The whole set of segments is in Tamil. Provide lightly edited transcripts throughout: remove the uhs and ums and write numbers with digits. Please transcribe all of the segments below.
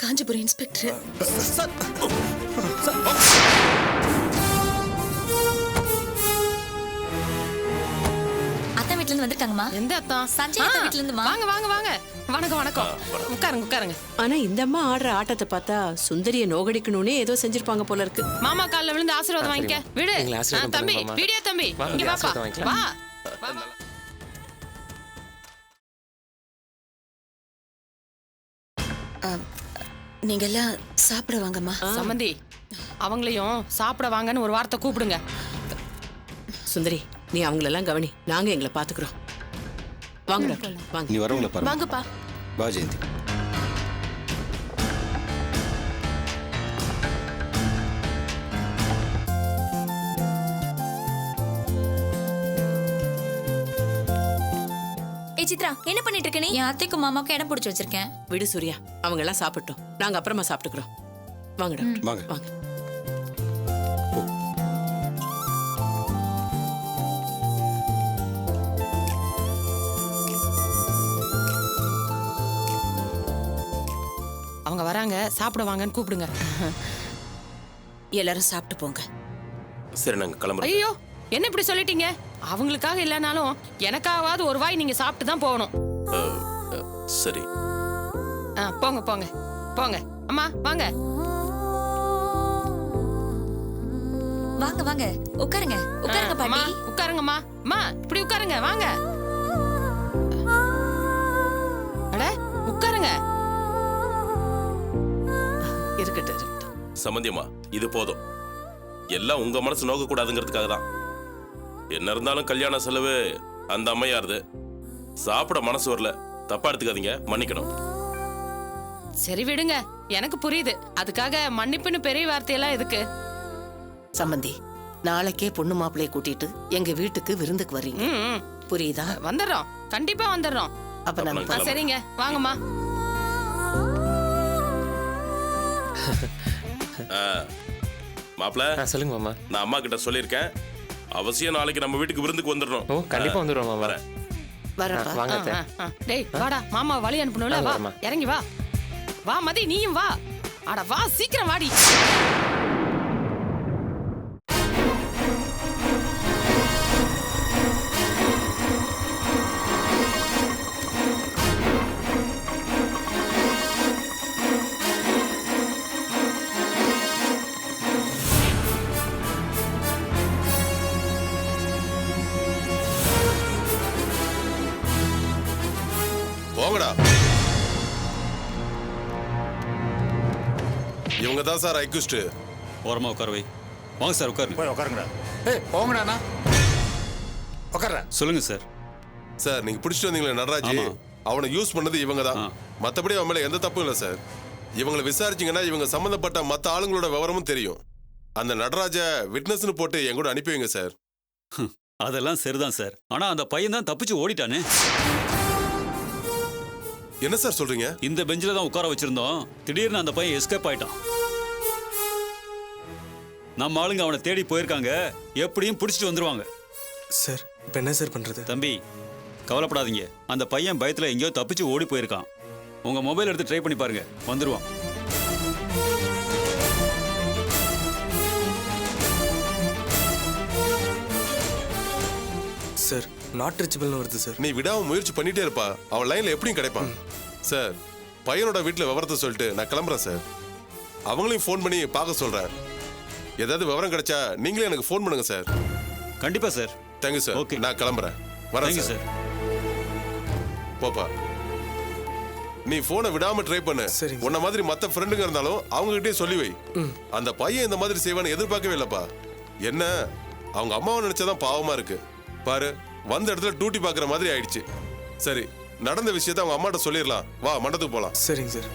காஞ்சிபுரம் இன்ஸ்பெக்டர். அத்தை வீட்ல இருந்து வந்துட்டாங்கம்மா. எந்த அத்தா? சஞ்சய் அத்தை வீட்ல இருந்து. வாங்க வாங்க வாங்க. வணக்கம் வணக்கம். உட்காருங்க உட்காருங்க. ஆனா இந்த அம்மா ஆடுற ஆட்டத்தை பார்த்தா சுந்தரிய நோகடிக்கணும்னே ஏதோ செஞ்சிருப்பாங்க போல இருக்கு. மாமா கால்ல விழுந்து ஆசீர்வாதம் வாங்கிக்க. விடு. தம்பி, வீடியோ தம்பி. இங்க வாப்பா. வா. நீங்க எல்லாம் சாப்பிட வாங்கம்மா. சம்பந்தி, அவங்களையும் சாப்பிட வாங்கன்னு ஒரு வார்த்தை கூப்பிடுங்க. சுந்தரி, நீ அவங்களெல்லாம் கவனி, நாங்க எங்களை பாத்துக்கிறோம். வாங்க டாக்டர், வாங்க. நீ வரவங்கள பாரு. வாங்கப்பா. வா ஜெயந்தி. ஏய் சித்ரா, என்ன பண்ணிட்டு இருக்க நீ? என் அத்தைக்கு மாமாவுக்கு இடம் பிடிச்சு வச்சிருக்கேன். விடு சூர்யா, அவங்க எல்லாம் சாப்பிட்டோம், நாங்க அப்புறமா சாப்பிட்டுக்கிறோம். வாங்க டாக்டர், வாங்க. வாங்க. அவங்க வராங்க, சாப்பிட வாங்கன்னு கூப்பிடுங்க. எல்லாரும் சாப்பிட்டு போங்க. சரி, நாங்க கிளம்புறோம். ஐயோ, என்ன இப்படி சொல்லிட்டீங்க? அவங்களுக்காக இல்லைனாலும் எனக்காவது ஒரு வாய் நீங்க சாப்பிட்டு தான் போகணும். சரி. போங்க போங்க போங்க. அம்மா வாங்க. வாங்க வாங்க, உட்காருங்க உட்காருங்க அம்மா பாட்டி. உட்காருங்கம்மா. அம்மா இப்படி உட்காருங்க, வாங்க. அட உட்காருங்க. இருக்கட்டும் இருக்கட்டும். சம்பந்தியம்மா, இது போதும். எல்லாம் உங்க மனசு நோக்க கூடாதுங்கிறதுக்காக தான். என்ன இருந்தாலும் கல்யாண செலவு அந்த அம்மையாருது. சாப்பிட மனசு வரல, தப்பா எடுத்துக்காதீங்க, மன்னிக்கணும். சரி விடுங்க, எனக்கு புரியுது. அதுக்காக மன்னிப்புன்னு பெரிய வார்த்தையெல்லாம் எதுக்கு? சம்பந்தி, நாளைக்கே பொண்ணு மாப்பிள்ளைய கூட்டிட்டு எங்க வீட்டுக்கு விருந்துக்கு வர்றீங்க, புரியுதா? வந்துடுறோம், கண்டிப்பா வந்துடுறோம். அப்ப நான் சரிங்க, வாங்கம்மா. மாப்பிள, சொல்லுங்க மாமா. நான் அம்மா கிட்ட சொல்லியிருக்கேன், அவசியம் நாளைக்கு நம்ம வீட்டுக்கு விருந்துக்கு வந்துடணும். ஓ, கண்டிப்பா வந்துடுவோம் மாமா. வரேன். வரப்பா. வாங்க அத்தை. டேய் வாடா, மாமா வழி அனுப்பணும்ல. வா, இறங்கி வா. வா மதி, நீயும் வா. அட வா, சீக்கிரம் வாடி. போங்கடா. இவங்க தான் சார் ஐக்யூஸ்ட். ஓரமா உட்கார வை. வாங்க சார், உட்காருங்க. போய் உட்காருங்கடா. ஏய் போங்கடா. உட்கார்ற. சொல்லுங்க சார். சார், நீங்க பிடிச்சிட்டு வந்தீங்களே நடராஜ், ஆமா. அவனை யூஸ் பண்ணது இவங்க தான். ஆ. மத்தபடி அவன் மேல எந்த தப்பும் இல்லை சார். இவங்களை விசாரிச்சீங்கன்னா இவங்க சம்பந்தப்பட்ட மத்த ஆளுங்களோட விவரமும் தெரியும். அந்த நடராஜ விட்னஸ்னு போட்டு என் கூட அனுப்பி வைங்க சார். அதெல்லாம் சரிதான் சார். ஆனா அந்த பையன் தான் தப்பிச்சு ஓடிட்டானே. என்ன சார் சொல்றீங்க? இந்த பெஞ்சில தான் உட்கார வச்சிருந்தோம், திடீர்னு அந்த பையன் எஸ்கேப் ஆயிட்டான். நம்ம ஆளுங்க அவனை தேடி போயிருக்காங்க, எப்படியும் பிடிச்சிட்டு வந்துருவாங்க. சார், இப்போ என்ன சார் பண்றது? தம்பி, கவலைப்படாதீங்க. அந்த பையன் பயத்துல எங்கேயோ தப்பிச்சு ஓடி போயிருக்கான். உங்க மொபைல் எடுத்து ட்ரை பண்ணி பாருங்க, வந்துருவான். சார், நாட் ரீச்சபிள்னு வருது சார். நீ விடாம முயற்சி பண்ணிட்டே இருப்பா, அவன் லைன்ல எப்படியும் கிடைப்பான். சார், பையனோட வீட்டுல விவரத்தை சொல்லிட்டு நான் கிளம்புறேன் சார். அவங்களையும் ஃபோன் பண்ணி பார்க்க சொல்றேன். ஏதாவது விவரம் கிடைச்சா நீங்களே எனக்கு ஃபோன் பண்ணுங்க சார். கண்டிப்பா சார். Thank you sir. ஓகே, நான் கிளம்புறேன். வரேன் சார். போப்பா. நீ போனை விடாம ட்ரை பண்ணு. உன்ன மாதிரி மத்த ஃப்ரெண்டுங்க இருந்தாலும் அவங்க கிட்டே சொல்லி வை. அந்த பையன் இந்த மாதிரி செய்வான்னு எதிர்பார்க்கவே இல்லப்பா. என்ன, அவங்க அம்மாவை நினைச்சாதான் பாவமா இருக்கு. பாரு, வந்த இடத்துல டியூட்டி பாக்குற மாதிரி ஆயிடுச்சு. சரி, நடந்த விஷயத்த அவங்க அம்மாட்ட சொல்லிடலாம். வா, மண்டபத்துக்கு போலாம். சரிங்க சார்.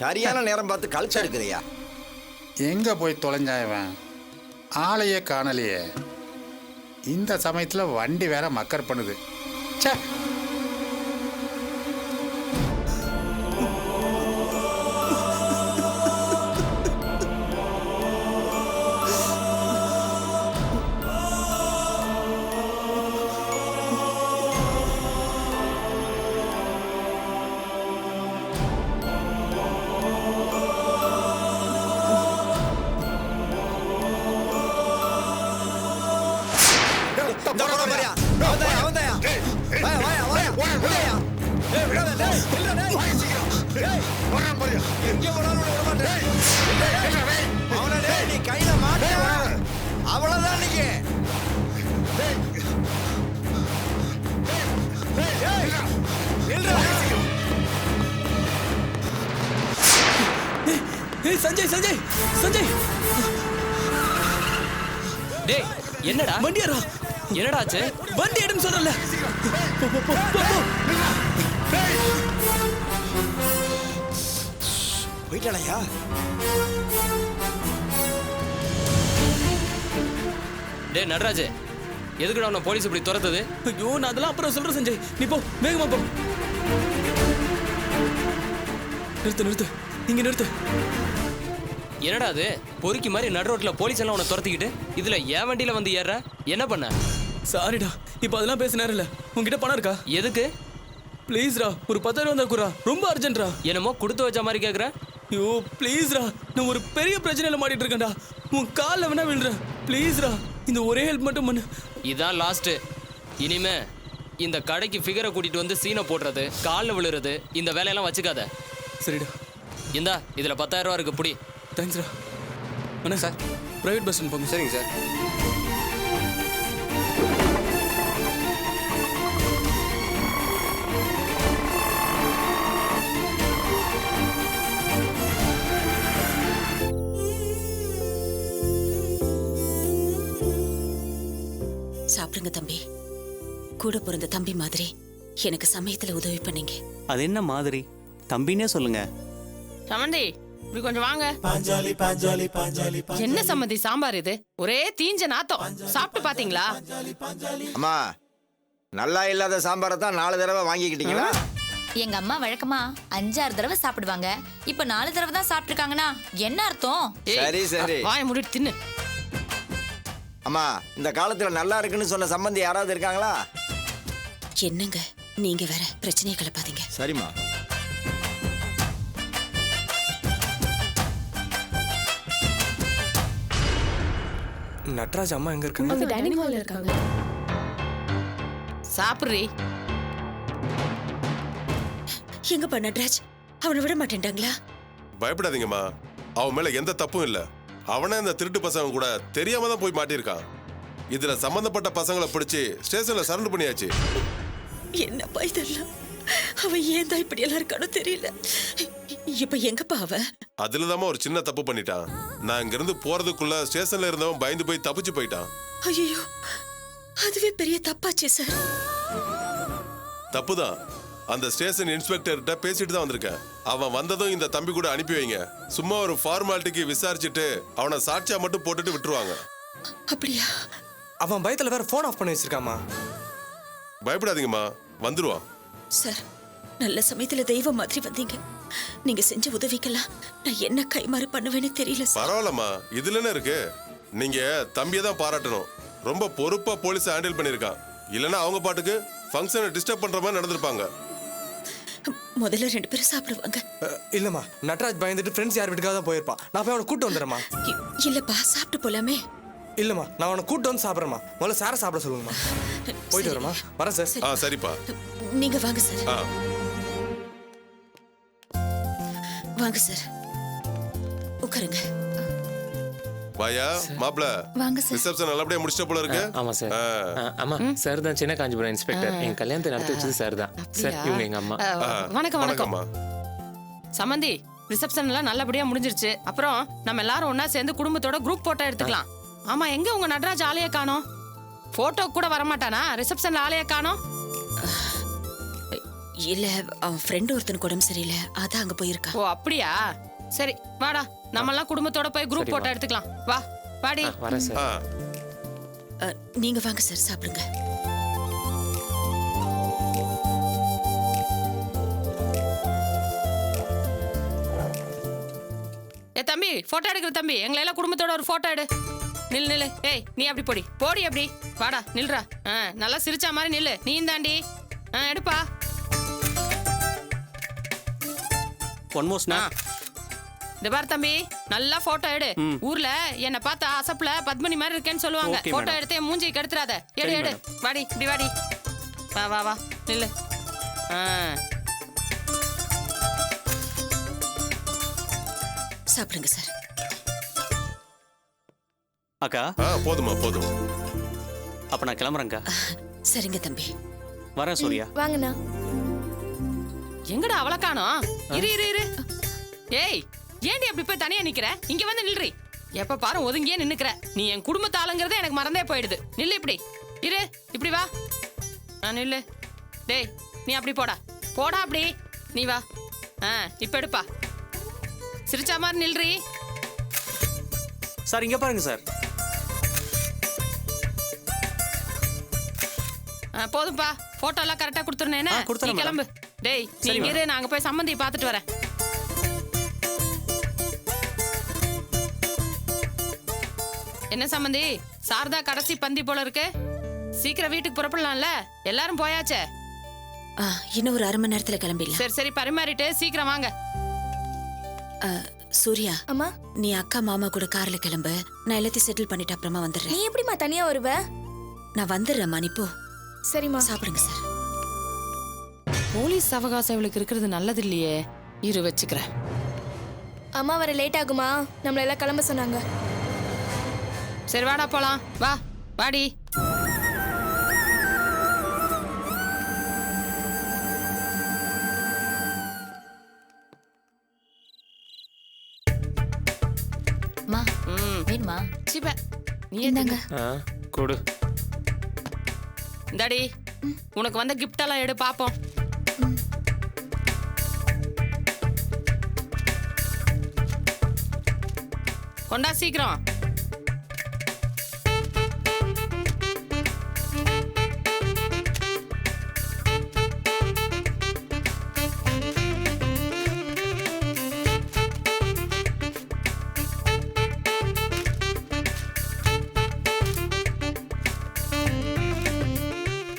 சரியான நேரம் பார்த்து கழிச்சு எடுக்கிறியா? எங்கே போய் தொலைஞ்சான் இவன்? ஆளையே காணலையே. இந்த சமயத்தில் வண்டி வேற மக்கர் பண்ணுது. ச்சே. சஞ்சய் சஞ்சய் சஞ்சய் டேய் என்னடா வண்டியாரா? என்னடா ஆச்சு? வண்டி எடுன்னு சொல்றல. போயிட்டாளையா? டேய் நடராஜ், எதுக்குடா உன்னை போலீஸ் இப்படி துரத்துது? ஐயோ, நான் அதெல்லாம் அப்புறம் சொல்றேன் சஞ்சய். நீ போ, வேகமா போ. நிறுத்து நிறுத்து, இங்க நிறுத்து. என்னடா அது பொறுக்கி மாதிரி நடு ரோட்ல போலீஸ் எல்லாம் உன்னை துரத்திக்கிட்டு இதுல என் வண்டியில வந்து ஏற என்ன பண்ண? சாரிடா, இப்போ அதெல்லாம் பேச நேரம் இல்ல. உன்கிட்ட பணம் இருக்கா? எதுக்கு? ப்ளீஸ்ரா, ஒரு 10,000 வந்தா குறா. ரொம்ப அர்ஜென்ட்ரா. என்னமோ கொடுத்து வச்ச மாதிரி கேக்குற? ஐயோ ப்ளீஸ்ரா, நான் ஒரு பெரிய பிரச்சனையில மாட்டிட்டு இருக்கேன்டா. உன் காலில் வேணா விழுறேன். ப்ளீஸ்ரா, இந்த ஒரே ஹெல்ப் மட்டும் பண்ணு. இதான் லாஸ்ட். இனிமே இந்த கடைக்கு ஃபிகரை கூட்டிட்டு வந்து சீனை போடுறது, காலில் விழுறது, இந்த வேலையெல்லாம் வச்சுக்காத. சரிடா. இந்தா இதுல 10,000 ரூபா இருக்கு, புடி. தேங்க்ஸ்ரா. அண்ணா சார், பிரைவேட் பஸ் ஸ்டாண்ட் போங்க. சரிங்க சார். சாப்பிடுங்க தம்பி. கூட பிறந்த தம்பி மாதிரி எனக்கு சமயத்துல உதவி பண்ணீங்க. அது என்ன மாதிரி? தம்பினே சொல்லுங்க. சமந்தி, இப்படி கொஞ்சம் வாங்க. என்ன சம்மந்தி சாம்பார் இது? ஒரே தீஞ்ச நாத்தம். சாப்பிட்டு பாத்தீங்களா? அம்மா, நல்லா இல்லாத சாம்பாரை தான் 4 தடவை வாங்கிக்கிட்டீங்களா? எங்க அம்மா வழக்கமா 5-6 தடவை சாப்பிடுவாங்க. இப்ப 4 தடவை தான் சாப்பிட்டுருக்காங்கன்னா என்ன அர்த்தம்? சரி சரி, வாயை மூடிட்டு தின்னு. அம்மா, இந்த காலத்துல நல்லா இருக்குன்னு சொன்ன சம்பந்தி யாராவது இருக்காங்களா? என்னங்க நீங்க வேற பிரச்சனையை கிளப்பாதீங்க. சரிம்மா. நட்ராஜ் அம்மா எங்க இருக்காங்க? அவங்க டைனிங் ஹால்ல இருக்காங்க. சாப்பிடுறீ. எங்கப்பா நட்ராஜ்? அவனை விட மாட்டேன்டாங்களா? பயப்படாதீங்கம்மா, அவன் மேல எந்த தப்பும் இல்ல. அவனே இந்த திருட்டு பசங்க கூட தெரியாம தான் போய் மாட்டியிருக்கான். இதுல சம்பந்தப்பட்ட பசங்களை பிடிச்சி ஸ்டேஷன்ல சரண்டர் பண்ணியாச்சு. என்னப்பா இதெல்லாம்? அவன் ஏன் தான் இப்படி எல்லாம் இருக்கானோ தெரியல. இப்ப எங்கப்பா அவன்? அதுலதாம்மா ஒரு சின்ன தப்பு பண்ணிட்டான். நான் இங்க இருந்து போறதுக்குள்ள ஸ்டேஷன்ல இருந்தவன் பயந்து போய் தப்பிச்சு போயிட்டான். ஐயோ, அதுவே பெரிய தப்பாச்சே சார். தப்புதான். அந்த ஸ்டேஷன் இன்ஸ்பெக்டர்கிட்ட பேசிட்டு தான் வந்திருக்கேன். அவன் வந்ததும் இந்த தம்பி கூட அனுப்பி வைங்க. சும்மா ஒரு ஃபார்மாலிட்டிக்கு விசாரிச்சுட்டு அவனை சாட்சியா மட்டும் போட்டுட்டு விட்டுருவாங்க. அப்படியா? அவன் பயத்துல வேற போன் ஆஃப் பண்ணி வச்சிருக்காமா. பயப்படாதீங்கம்மா, வந்துருவான். சார், நல்ல சமயத்துல தெய்வம் மாதிரி வந்தீங்க. நீங்க செஞ்ச உதவிக்கெல்லாம் நான் என்ன கைமாறு பண்ணுவேன்னு தெரியல சார். பரவாயில்லம்மா, இதுல என்ன இருக்கு? நீங்க தம்பியை தான் பாராட்டணும். ரொம்ப பொறுப்பா போலீஸ் ஹேண்டில் பண்ணிருக்கான். இல்லைன்னா அவங்க பாட்டுக்கு ஃபங்க்ஷனை டிஸ்டர்ப் பண்ற மாதிரி நடந்திருப்பாங்க. முதல்ல 2 பேரும் சாப்பிடுவாங்க. இல்லம்மா, நட்ராஜ் பயந்துட்டு ஃப்ரெண்ட்ஸ் யார் வீட்டுக்காக தான் போயிருப்பான். நான் போய் அவனை கூட்டு வந்துடுறேம்மா. இல்லப்பா, சாப்பிட்டு போலாமே. இல்லம்மா, நான் அவனை கூட்டு வந்து சாப்பிட்றேம்மா. முதல்ல சாரை சாப்பிட சொல்லுங்கம்மா. போயிட்டு வரேம்மா. வரேன் சார். சரிப்பா, நீங்க வாங்க சார். வாங்க சார், உட்காருங்க. வாயா மாப்ள. வாங்க சார். ரிசப்ஷன் நல்லபடியா முடிச்சிட்ட போல இருக்கு. ஆமா சார். ஆமா சார் தான் சின்ன காஞ்சிபுரம் இன்ஸ்பெக்டர். என் கல்யாணத்தை நடத்தி வச்சது சார் தான். சார், இவங்க எங்க அம்மா. வணக்கம் வணக்கம். சமந்தி, ரிசப்ஷன் எல்லாம் நல்லபடியா முடிஞ்சிருச்சு. அப்புறம் நம்ம எல்லாரும் ஒண்ணா சேர்ந்து குடும்பத்தோட குரூப் போட்டோ எடுத்துக்கலாம். ஆமா, எங்க உங்க நட்ராஜ் ஆளைய காணோம்? போட்டோ கூட வரமாட்டானா? ரிசப்ஷன்ல ஆளைய காணோம்? இல்ல, அவன் ஃப்ரெண்ட் ஒருத்தனுக்கு உடம்பு சரியில்லை, அதான் அங்க போயிருக்கா. ஓ அப்படியா? சரி வாடா நம்ம எல்லாம் குடும்பத்தோட போய் குரூப் போட்டோ எடுத்துக்கலாம் வா வாடி வரேன் சார். நீங்க வாங்க சார் சாப்பிடுங்க. ஏ தம்பி போட்டோ எடுக்கிற தம்பி எங்களை எல்லாம் குடும்பத்தோட ஒரு போட்டோ எடு. நில்லு. ஏய் நீ அப்படி போடி அப்படி வாடா நில்றா. நல்லா சிரிச்சா மாதிரி நில்லு. நீ தாண்டி எடுப்பா. One more snap. இந்த பாரு தம்பி நல்லா போட்டோ எடு. ஊர்ல என்ன பார்த்தா அசப்புல பத்மினி மாதிரி இருக்கேன்னு சொல்லுவாங்க. போட்டோ எடுத்து என் மூஞ்சி கெடுத்துறாத. எடு வாடி இப்படி வாடி. வா நில்லு. சாப்பிடுங்க சார். அக்கா போதுமா போதும். அப்ப நான் கிளம்புறேன்க்கா. சரிங்க தம்பி. வரேன் சூர்யா. வாங்கண்ணா. எங்கடா அவளை காணோம்? இரு. ஏய் ஏண்டி அப்படி போய் தனியா நிக்கிற? இங்க வந்து நில்றி. எப்ப பாரு ஒதுங்கியே நின்னுக்கிற. நீ என் குடும்பத்து ஆளுங்கிறதே எனக்கு மறந்தே போயிடுது. நில்லு இப்படி. இரு இப்படி வா. நில்லு. டேய் நீ அப்படி போடா அப்படி. நீ வா. இப்ப எடுப்பா. சிரிச்சா மாதிரி நில்றி. சார் இங்க பாருங்க சார். போதும்பா போட்டோ எல்லாம் கரெக்டா கொடுத்துருனேன். நீ கிளம்பு. டேய் நீங்க இரு, நாங்க போய் சம்மந்தி பாத்துட்டு வரேன். என்ன சம்மந்தி சாரதா கடைசி பந்தி போல இருக்கு. சீக்கிரம் வீட்டுக்கு புறப்படலாம்ல? எல்லாரும் போயாச்சே. இன்னும் ஒரு 1/2 மணி நேரத்துல கிளம்பிடலாம். சரி பரிமாறிட்டு சீக்கிரம் வாங்க. சூர்யா அம்மா நீ அக்கா மாமா கூட கார்ல கிளம்பு. நான் எல்லாத்தையும் செட்டில் பண்ணிட்டு அப்புறமா வந்துடுறேன். நீ எப்படிமா தனியா வருவ? நான் வந்துடுறேம்மா. நீ போ. சரிம்மா. சாப்பிடுங்க சார். போலீஸ் அவகாசம் இவளுக்கு இருக்கிறது நல்லது இல்லையே. இரு வச்சுக்கிறேன். அம்மா வர லேட் ஆகுமா? நம்மள எல்லாம் கிளம்ப சொன்னாங்க. சரி வாடா போலாம். வாடி. வேணுமா? சிப்ப நீ என்னங்க? கொடு. இந்தாடி உனக்கு வந்த கிஃப்ட் எல்லாம் எடு பாப்போம். கொண்டா சீக்கிரம்.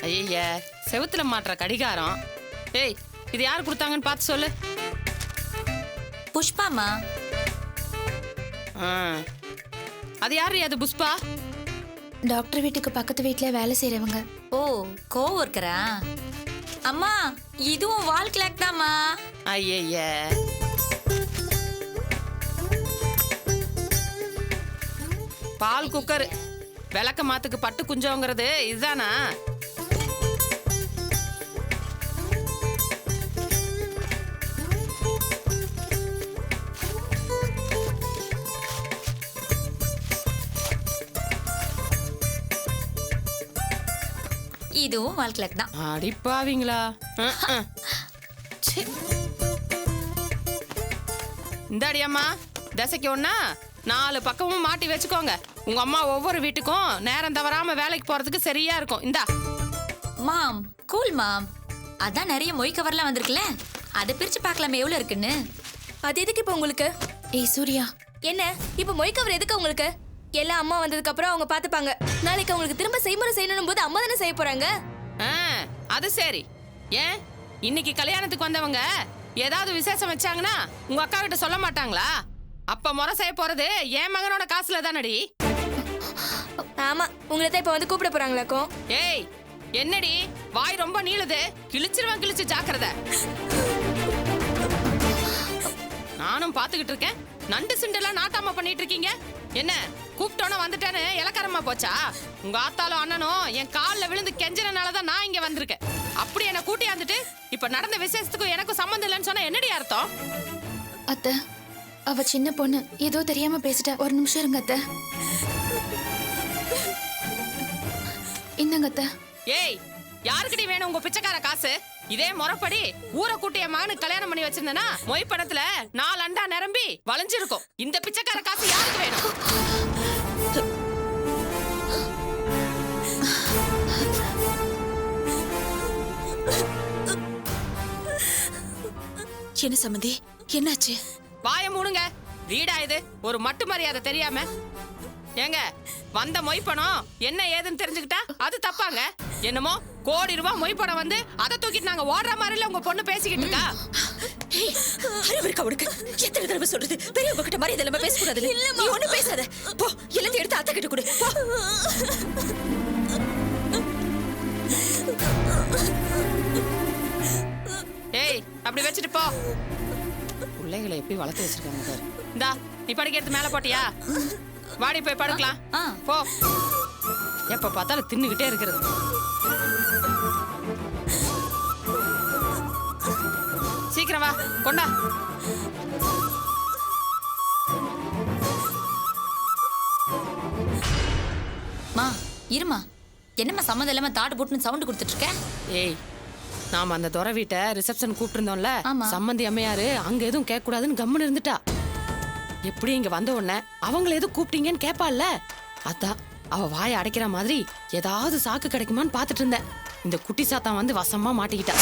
ஐயா செவுத்துல மாட்டுற கடிகாரம். ஏய் இது யார் கொடுத்தாங்கன்னு பார்த்து சொல்லு. புஷ்பாமா. அது யாரு? அது புஷ்பா டாக்டர் வீட்டுக்கு பக்கத்து வீட்ல வேலை செய்யறவங்க. ஓ கோவர்க்கரா? அம்மா இதுவும் வால் கிளாக் தாமா. ஐய பால் குக்கர் விளக்க மாத்துக்கு பட்டு குஞ்சோங்கிறது இதுதானா? இதுவும் வால் கிளாக் தான். அடிப்பாவீங்களா? இந்தாடி அம்மா தசைக்கு ஒண்ணா 4 பக்கமும் மாட்டி வச்சுக்கோங்க. உங்க அம்மா ஒவ்வொரு வீட்டுக்கும் நேரம் தவறாம வேலைக்கு போறதுக்கு சரியா இருக்கும். இந்தா மாம். கூல் மாம். அதான் நிறைய மொய் கவர்லாம் வந்திருக்குல்ல, அதை பிரிச்சு பார்க்கலாமே எவ்வளவு இருக்குன்னு. அது எதுக்கு இப்ப உங்களுக்கு? ஏய் சூர்யா என்ன இப்ப மொய் கவர் எதுக்கு உங்களுக்கு? எல்லாம் அம்மா வந்ததுக்கு அப்புறம் அவங்க பாத்துப்பாங்க. நாளைக்கு அவங்களுக்கு திரும்ப செய்முறை செய்யணும் போது அம்மா தானே செய்ய போறாங்க. அது சரி. ஏன் இன்னைக்கு கல்யாணத்துக்கு வந்தவங்க ஏதாவது விசேஷம் வச்சாங்கன்னா உங்க அக்கா கிட்ட சொல்ல மாட்டாங்களா? அப்ப முறை செய்ய போறது என் மகனோட காசுல தானடி. ஆமா உங்களை தான் இப்ப வந்து கூப்பிட போறாங்களாக்கும். ஏய் என்னடி வாய் ரொம்ப நீளுது. கிழிச்சு ஜாக்கிரதை. நானும் பாத்துக்கிட்டு இருக்கேன். நண்டு சிண்டெல்லாம் நாட்டாம பண்ணிட்டு இருக்கீங்க. என்ன கூப்பிட்டோன்னு வந்துட்டேன்னு இலக்காரமா போச்சா? உங்க ஆத்தாலும் அண்ணனும் என் காலில் விழுந்து கெஞ்சனாலதான் நான் இங்க வந்திருக்கேன். அப்படி என்ன கூட்டியாந்துட்டு இப்ப நடந்த விசேஷத்துக்கும் எனக்கும் சம்மந்தம் இல்லைன்னு சொன்னா என்னடி அர்த்தம்? அத்தை அவ சின்ன பொண்ணு ஏதோ தெரியாம பேசிட்டா. ஒரு நிமிஷம் இருங்க அத்தை. இந்தங்க அத்தை. ஏய் யாருக்கிட்ட வேணும் உங்க பிச்சைக்கார காசு? இதே முறைப்படி ஊரை கூட்டி என் மகனுக்கு கல்யாணம் பண்ணி வச்சிருந்தேன்னா மொய் படத்துல 4 அண்டா நிரம்பி வளைஞ்சிருக்கும். இந்த பிச்சைக்கார காசு யாருக்கு வேணும்? என்ன சம்மந்தி, என்னாச்சு? வாய மூடுங்க. வீடா இது? ஒரு மட்டு மரியாதை தெரியாம ஏங்க வந்த மொய்ப்பணம் என்ன ஏதுன்னு தெரிஞ்சுக்கிட்டா அது தப்பாங்க. என்னமோ கோடி ரூபாய் மொய்ப்பணம் வந்து அதை தூக்கிட்டு நாங்க ஓடுற மாதிரில உங்க பொண்ணு பேசிக்கிட்டு இருக்கா. அறிவிருக்கா உனக்கு? எத்தனை தடவை சொல்றது? பெரியவங்க கிட்ட மரியாதை இல்லாம பேசக்கூடாது. நீ ஒண்ணும் பேசாத. போ, எல்லாத்தையும் எடுத்து அத்தை கிட்ட கொடு. போ. ஏய், அப்படி வச்சுட்டு போ. பிள்ளைகளை எப்படி வளர்த்து வச்சிருக்காங்க சார். இந்தா நீ படிக்கிறது மேல போட்டியா? வாடி போய் படுக்கலாம். போ. எப்ப பார்த்தாலும் தின்னுகிட்டே இருக்கிறது. சீக்கிரம் வா, கொண்டா. மா இருமா, என்னம்மா சம்மந்தம் இல்லாம தாட்டு போட்டுன்னு சவுண்ட் கொடுத்துட்டு இருக்க? ஏய், நாம அந்த துறை வீட்டை ரிசப்ஷன் கூப்பிட்டு இருந்தோம்ல, சம்மந்தி அம்மையாரு அங்க எதுவும் கேட்க கூடாதுன்னு கம்முன்னு இருந்துட்டா. எப்படி இங்க வந்த உடனே அவங்கள எதுவும் கூப்பிட்டீங்கன்னு கேட்பாள்ல, அதான் அவ வாயை அடைக்கிற மாதிரி ஏதாவது சாக்கு கிடைக்குமான்னு பாத்துட்டு இருந்தேன். இந்த குட்டி சாத்தான் வந்து வசமா மாட்டிக்கிட்டா.